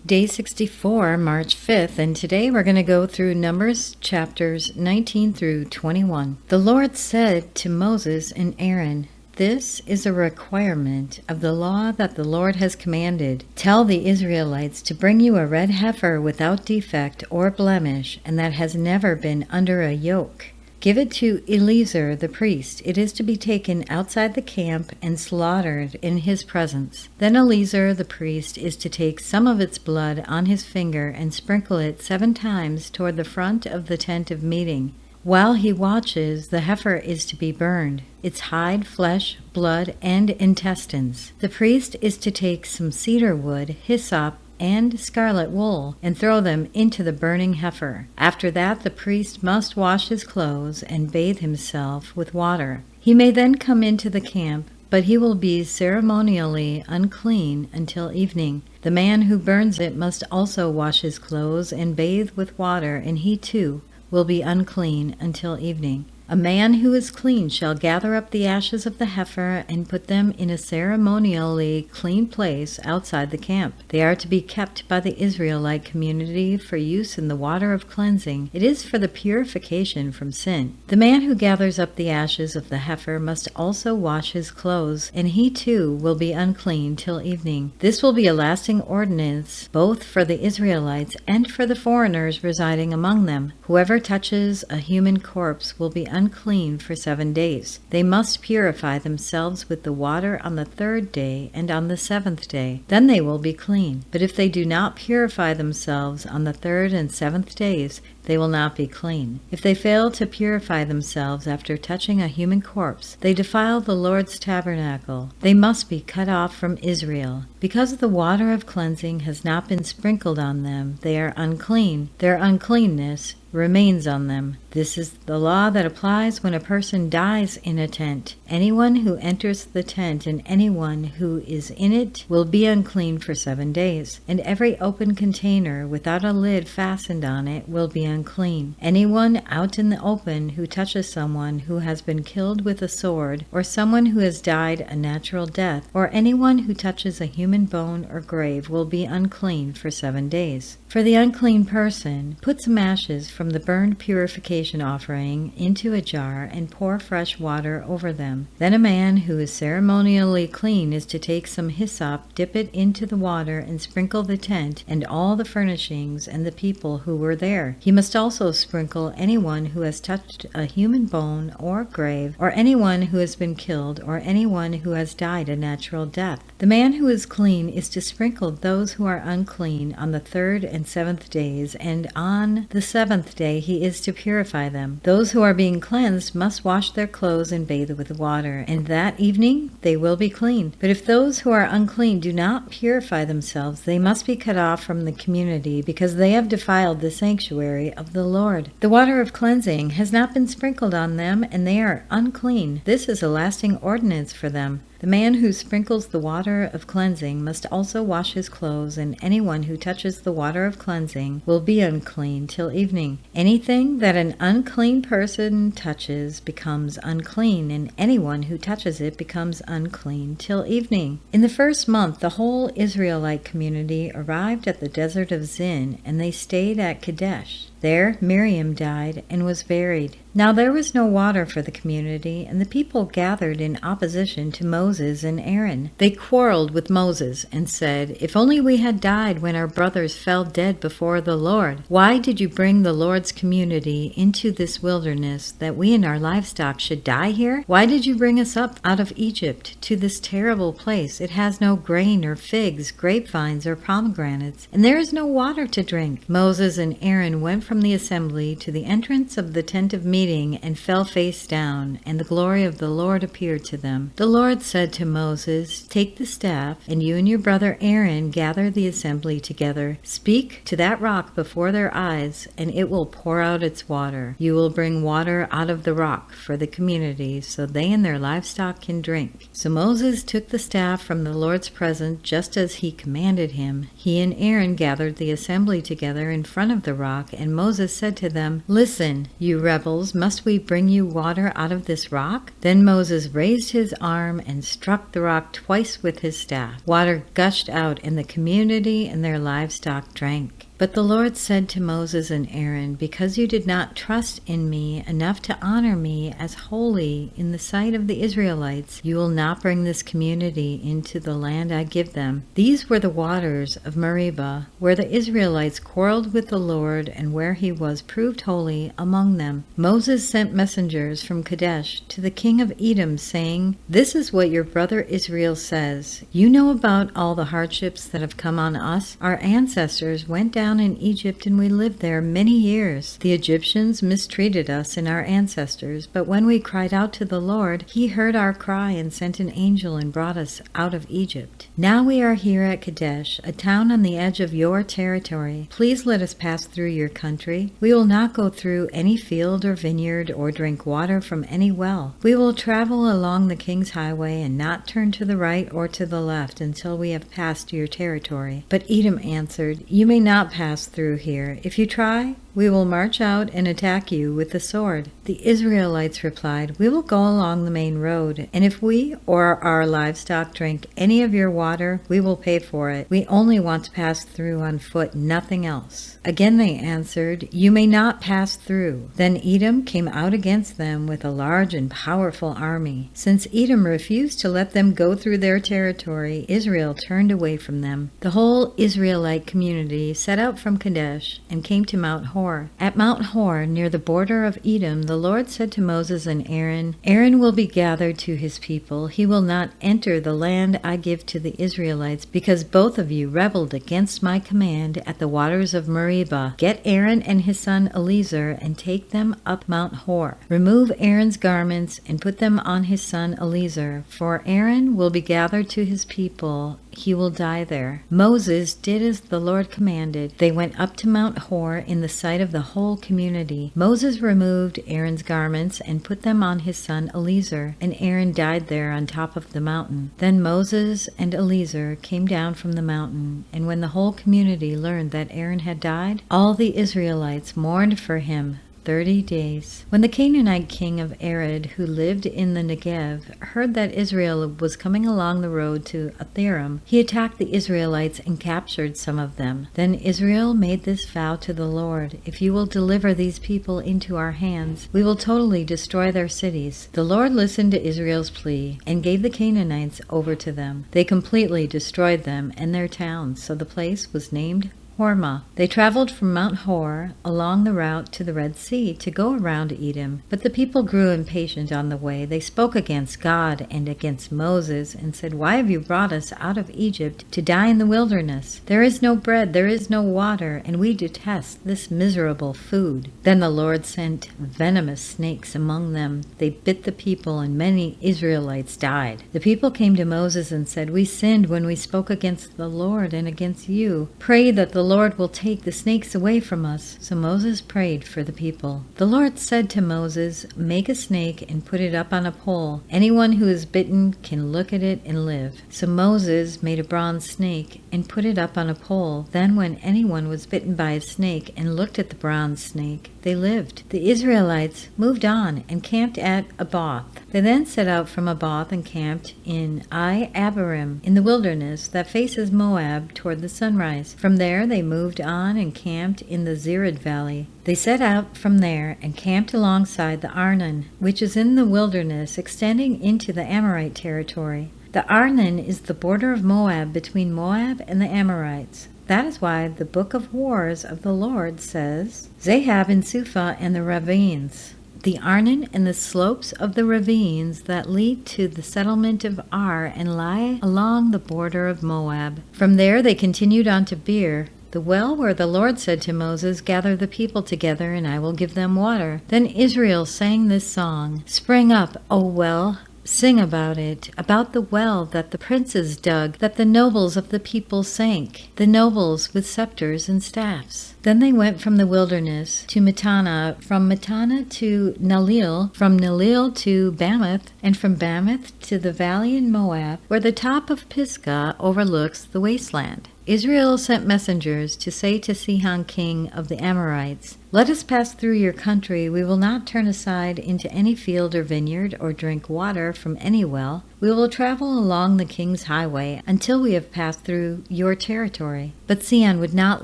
Day 64, March 5th, and today we're going to go through Numbers chapters 19 through 21. The Lord said to Moses and Aaron, "This is a requirement of the law that the Lord has commanded. Tell the Israelites to bring you a red heifer without defect or blemish, and that has never been under a yoke. Give it to Eleazar the priest. It is to be taken outside the camp and slaughtered in his presence. Then Eleazar the priest is to take some of its blood on his finger and sprinkle it 7 times toward the front of the tent of meeting. While he watches, the heifer is to be burned, its hide, flesh, blood, and intestines. The priest is to take some cedar wood, hyssop, and scarlet wool, and throw them into the burning heifer. After that, the priest must wash his clothes and bathe himself with water. He may then come into the camp, but he will be ceremonially unclean until evening. The man who burns it must also wash his clothes and bathe with water, and he too will be unclean until evening. A man who is clean shall gather up the ashes of the heifer and put them in a ceremonially clean place outside the camp. They are to be kept by the Israelite community for use in the water of cleansing. It is for the purification from sin. The man who gathers up the ashes of the heifer must also wash his clothes, and he too will be unclean till evening. This will be a lasting ordinance both for the Israelites and for the foreigners residing among them. Whoever touches a human corpse will be unclean for 7 days. They must purify themselves with the water on the 3rd day and on the 7th day. Then they will be clean. But if they do not purify themselves on the 3rd and 7th days, they will not be clean. If they fail to purify themselves after touching a human corpse, they defile the Lord's tabernacle. They must be cut off from Israel. Because the water of cleansing has not been sprinkled on them, they are unclean. Their uncleanness remains on them. This is the law that applies when a person dies in a tent. Anyone who enters the tent and anyone who is in it will be unclean for 7 days. And every open container without a lid fastened on it will be unclean. Anyone out in the open who touches someone who has been killed with a sword, or someone who has died a natural death, or anyone who touches a human bone or grave will be unclean for 7 days. For the unclean person, put some ashes from the burned purification offering into a jar and pour fresh water over them. Then a man who is ceremonially clean is to take some hyssop, dip it into the water, and sprinkle the tent and all the furnishings and the people who were there. He must also sprinkle anyone who has touched a human bone or grave, or anyone who has been killed, or anyone who has died a natural death. The man who is clean is to sprinkle those who are unclean on the 3rd and 7th days, and on the 7th day he is to purify them. Those who are being cleansed must wash their clothes and bathe with water, and that evening they will be clean. But if those who are unclean do not purify themselves, they must be cut off from the community, because they have defiled the sanctuary of the Lord. The water of cleansing has not been sprinkled on them, and they are unclean. This is a lasting ordinance for them. The man who sprinkles the water of cleansing must also wash his clothes, and anyone who touches the water of cleansing will be unclean till evening. Anything that an unclean person touches becomes unclean, and anyone who touches it becomes unclean till evening. In the 1st month, the whole Israelite community arrived at the desert of Zin, and they stayed at Kadesh. There Miriam died and was buried. Now there was no water for the community, and the people gathered in opposition to Moses and Aaron. They quarreled with Moses and said, "If only we had died when our brothers fell dead before the Lord. Why did you bring the Lord's community into this wilderness, that we and our livestock should die here? Why did you bring us up out of Egypt to this terrible place? It has no grain or figs, grapevines or pomegranates, and there is no water to drink." Moses and Aaron went from the assembly to the entrance of the tent of meeting and fell face down, and the glory of the Lord appeared to them. The Lord said to Moses, "Take the staff, and you and your brother Aaron gather the assembly together. Speak to that rock before their eyes, and it will pour out its water. You will bring water out of the rock for the community, so they and their livestock can drink." So Moses took the staff from the Lord's presence just as he commanded him. He and Aaron gathered the assembly together in front of the rock, and Moses said to them, "Listen, you rebels, must we bring you water out of this rock? Then Moses raised his arm and struck the rock twice with his staff. Water gushed out, and the community and their livestock drank. But the Lord said to Moses and Aaron, because you did not trust in me enough to honor me as holy in the sight of the Israelites, you will not bring this community into the land I give them. These were the waters of Meribah, where the Israelites quarreled with the Lord and where he was proved holy among them. Moses sent messengers from Kadesh to the king of Edom, saying, This is what your brother Israel says. You know about all the hardships that have come on us. Our ancestors went down in Egypt, and we lived there many years. The Egyptians mistreated us and our ancestors, but when we cried out to the Lord, he heard our cry and sent an angel and brought us out of Egypt. Now we are here at Kadesh, a town on the edge of your territory. Please let us pass through your country. We will not go through any field or vineyard or drink water from any well. We will travel along the king's highway and not turn to the right or to the left until we have passed your territory. But Edom answered, You may not pass through here. If you try, we will march out and attack you with the sword. The Israelites replied, We will go along the main road, and if we or our livestock drink any of your water, we will pay for it. We only want to pass through on foot, nothing else. Again they answered, You may not pass through. Then Edom came out against them with a large and powerful army. Since Edom refused to let them go through their territory, Israel turned away from them. The whole Israelite community set out from Kadesh and came to Mount Hor. At Mount Hor, near the border of Edom, the Lord said to Moses and Aaron, Aaron will be gathered to his people. He will not enter the land I give to the Israelites, because both of you rebelled against my command at the waters of Meribah. Get Aaron and his son Eleazar and take them up Mount Hor. Remove Aaron's garments and put them on his son Eleazar, for Aaron will be gathered to his people. He will die there. Moses did as the Lord commanded. They went up to Mount Hor in the sight of the whole community. Moses removed Aaron's garments and put them on his son Eleazar, and Aaron died there on top of the mountain. Then Moses and Eleazar came down from the mountain, and when the whole community learned that Aaron had died, all the Israelites mourned for him 30 days. When the Canaanite king of Arad, who lived in the Negev, heard that Israel was coming along the road to Atharim, he attacked the Israelites and captured some of them. Then Israel made this vow to the Lord, If you will deliver these people into our hands, we will totally destroy their cities. The Lord listened to Israel's plea and gave the Canaanites over to them. They completely destroyed them and their towns, so the place was named Hormah. They traveled from Mount Hor along the route to the Red Sea to go around Edom. But the people grew impatient on the way. They spoke against God and against Moses and said, Why have you brought us out of Egypt to die in the wilderness? There is no bread, there is no water, and we detest this miserable food. Then the Lord sent venomous snakes among them. They bit the people, and many Israelites died. The people came to Moses and said, We sinned when we spoke against the Lord and against you. Pray that the Lord will take the snakes away from us. So Moses prayed for the people. The Lord said to Moses, Make a snake and put it up on a pole. Anyone who is bitten can look at it and live. So Moses made a bronze snake and put it up on a pole. Then when anyone was bitten by a snake and looked at the bronze snake, they lived. The Israelites moved on and camped at Abath. They then set out from Abath and camped in Abarim in the wilderness that faces Moab toward the sunrise. From there they moved on and camped in the Zered Valley. They set out from there and camped alongside the Arnon, which is in the wilderness extending into the Amorite territory. The Arnon is the border of Moab between Moab and the Amorites. That is why the Book of Wars of the Lord says, Zahab and Suphah and the ravines, the Arnon and the slopes of the ravines that lead to the settlement of Ar and lie along the border of Moab. From there they continued on to Beer, the well where the Lord said to Moses, Gather the people together, and I will give them water. Then Israel sang this song, Spring up, O well, sing about it, about the well that the princes dug, that the nobles of the people sank, the nobles with scepters and staffs. Then they went from the wilderness to Mattanah, from Mattanah to Nalil, from Nalil to Bamoth, and from Bamoth to the valley in Moab, where the top of Pisgah overlooks the wasteland. Israel sent messengers to say to Sihon king of the Amorites, "Let us pass through your country. We will not turn aside into any field or vineyard or drink water from any well. We will travel along the king's highway until we have passed through your territory." But Sihon would not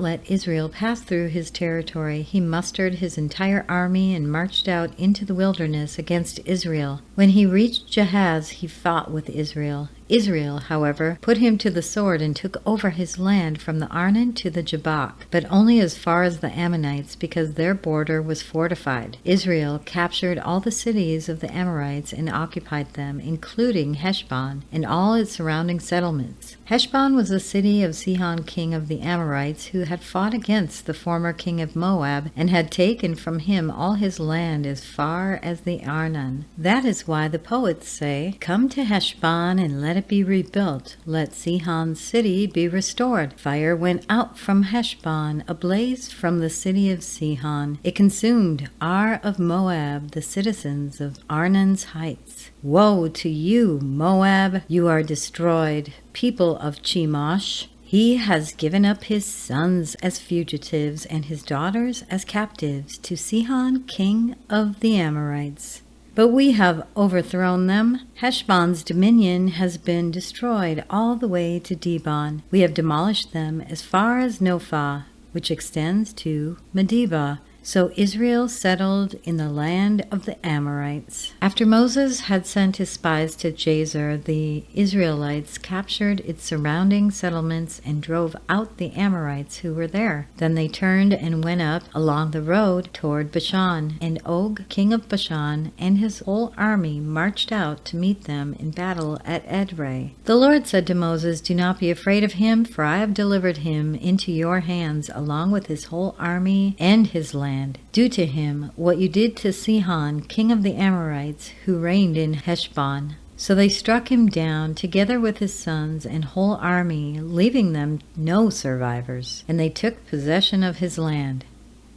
let Israel pass through his territory. He mustered his entire army and marched out into the wilderness against Israel. When he reached Jahaz, he fought with Israel. Israel, however, put him to the sword and took over his land from the Arnon to the Jabbok, but only as far as the Ammonites, because their border was fortified. Israel captured all the cities of the Amorites and occupied them, including Heshbon and all its surrounding settlements. Heshbon was the city of Sihon king of the Amorites, who had fought against the former king of Moab and had taken from him all his land as far as the Arnon. That is why the poets say, "Come to Heshbon and let it be rebuilt. Let Sihon's city be restored. Fire went out from Heshbon, a blaze from the city of Sihon. It consumed Ar of Moab, the citizens of Arnon's heights. Woe to you, Moab! You are destroyed, people of Chemosh. He has given up his sons as fugitives and his daughters as captives to Sihon, king of the Amorites. But we have overthrown them. Heshbon's dominion has been destroyed all the way to Dibon. We have demolished them as far as Nophah, which extends to Medeba. So Israel settled in the land of the Amorites. After Moses had sent his spies to Jazer, the Israelites captured its surrounding settlements and drove out the Amorites who were there. Then they turned and went up along the road toward Bashan, and Og, king of Bashan, and his whole army marched out to meet them in battle at Edrei. The Lord said to Moses, "Do not be afraid of him, for I have delivered him into your hands along with his whole army and his land. Do to him what you did to Sihon, king of the Amorites, who reigned in Heshbon." So they struck him down, together with his sons and whole army, leaving them no survivors, and they took possession of his land.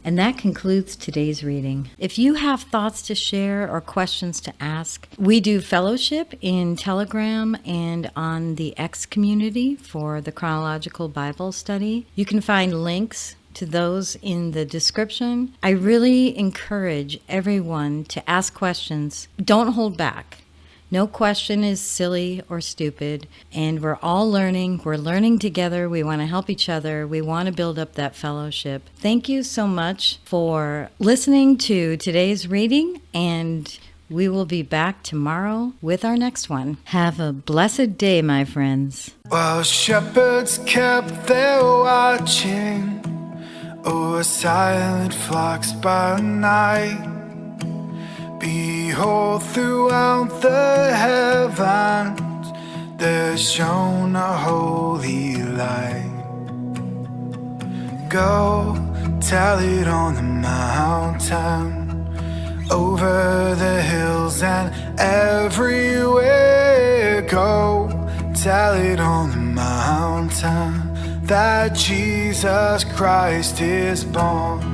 And that concludes today's reading. If you have thoughts to share or questions to ask, we do fellowship in Telegram and on the X community for the Chronological Bible Study. You can find links to those in the description. I really encourage everyone to ask questions. Don't hold back. No question is silly or stupid, and we're all learning. We're learning together. We want to help each other. We want to build up that fellowship. Thank you so much for listening to today's reading, and we will be back tomorrow with our next one. Have a blessed day, my friends. While shepherds kept their watching o'er silent flocks by night, behold, throughout the heavens there shone a holy light. Go tell it on the mountain, over the hills and everywhere. Go tell it on the mountain that Jesus Christ is born.